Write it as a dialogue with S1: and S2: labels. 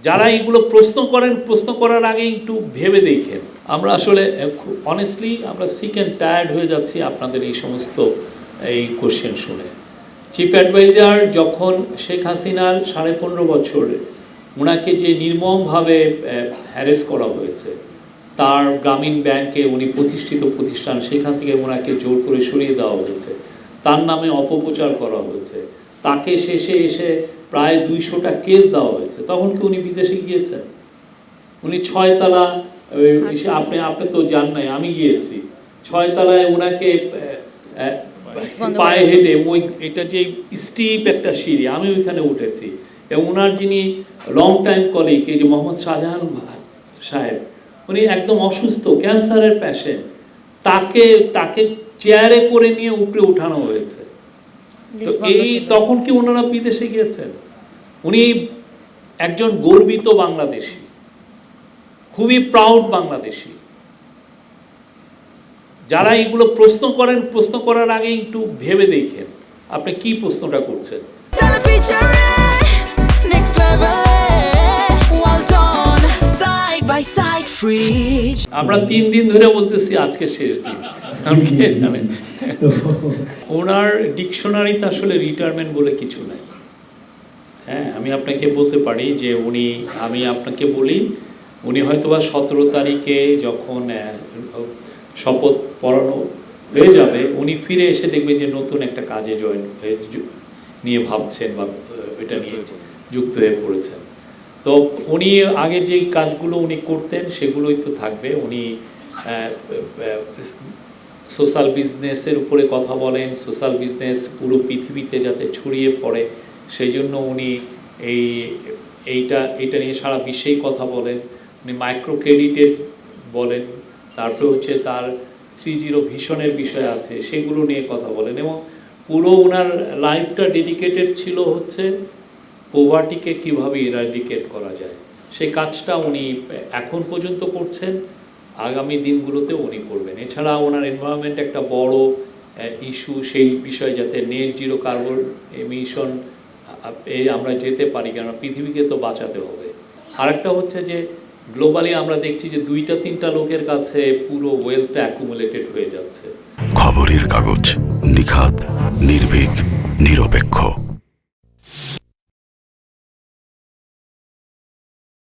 S1: যারা এইগুলো প্রশ্ন করেন, প্রশ্ন করার আগে একটু ভেবে দেখেন। আমরা আসলে অনেস্টলি আমরা সিক অ্যান্ড টায়ার্ড হয়ে যাচ্ছি আপনাদের এই সমস্ত এই কোশ্চেন শুনে। চিফ অ্যাডভাইজার যখন শেখ হাসিনার 15.5 বছর ওনাকে যে নির্মমভাবে হ্যারেস করা হয়েছে, তার গ্রামীণ ব্যাংকে উনি প্রতিষ্ঠিত প্রতিষ্ঠান, সেখান থেকে ওনাকে জোর করে সরিয়ে দেওয়া হয়েছে, তার নামে অপপ্রচার করা হয়েছে, তাকে শেষে এসে প্রায় 200টা কেস দেওয়া হয়েছে। তখন কি উনি বিদেশে গিয়েছেন? উনি 6 তলা, আপনি তো জান নাই, আমি গিয়েছি 6 তলায় ওনাকে পায়ে হেঁটে, ওই এটা যে স্টিপ একটা সিঁড়ি, আমি ওইখানে উঠেছি। এবং ওনার যিনি লং টাইম কলিগ, এই যে মোহাম্মদ শাহজাহান সাহেব, উনি একদম অসুস্থ, ক্যান্সারের পেশেন্ট, তাকে চেয়ারে করে নিয়ে উপরে উঠানো হয়েছে। তো এই তখন কি ওনারা বিদেশে গিয়েছেন? উনি একজন গর্বিত বাংলাদেশী, খুবই প্রাউড বাংলাদেশী। যারা এগুলো প্রশ্ন করেন, প্রশ্ন করার আগে একটু ভেবে দেখেন আপনি কি প্রশ্নটা করছেন। আমরা 3 দিন ধরে বলতেছি আজকে শেষ দিন, কে জানেন। ওনার ডিকশনারিতে আসলে রিটায়ারমেন্ট বলে কিছু নাই। হ্যাঁ, আমি আপনাকে বলতে পারি যে আমি আপনাকে বলি, উনি হয়তোবা 17 তারিখে যখন শপথ পড়ানো হয়ে যাবে, উনি ফিরে এসে দেখবেন যে নতুন একটা কাজে নিয়ে ভাবছেন বা এটা নিয়ে যুক্ত হয়ে পড়েছেন। তো উনি আগের যে কাজগুলো উনি করতেন সেগুলোই তো থাকবে। উনি সোশ্যাল বিজনেসের উপরে কথা বলেন, সোশ্যাল বিজনেস পুরো পৃথিবীতে যাতে ছড়িয়ে পড়ে সেই জন্য উনি এইটা নিয়ে সারা বিশ্বেই কথা বলেন। উনি মাইক্রো ক্রেডিটের বলেন, তারপরে হচ্ছে তার 3.0 ভিশনের বিষয় আছে, সেগুলো নিয়ে কথা বলেন। এবং পুরো ওনার লাইফটা ডেডিকেটেড ছিল হচ্ছে পোভার্টিকে কীভাবে ইরাডিকেট করা যায়, সেই কাজটা উনি এখন পর্যন্ত করছেন, আগামী দিনগুলোতে উনি করবেন। এছাড়া ওনার এনভায়রনমেন্ট একটা বড় ইস্যু, সেই বিষয়ে যাতে নেট জিরো কার্বন এমিশন আমরা যেতে পারি, কেন পৃথিবীকে তো বাঁচাতে হবে। আরেকটা হচ্ছে যে গ্লোবালি আমরা দেখছি যে 2-3টা লোকের কাছে পুরো ওয়েলথটা অ্যাকুমুলেটেড হয়ে যাচ্ছে।
S2: খবরের কাগজ, নিখাত, নির্ভীক, নিরপেক্ষ।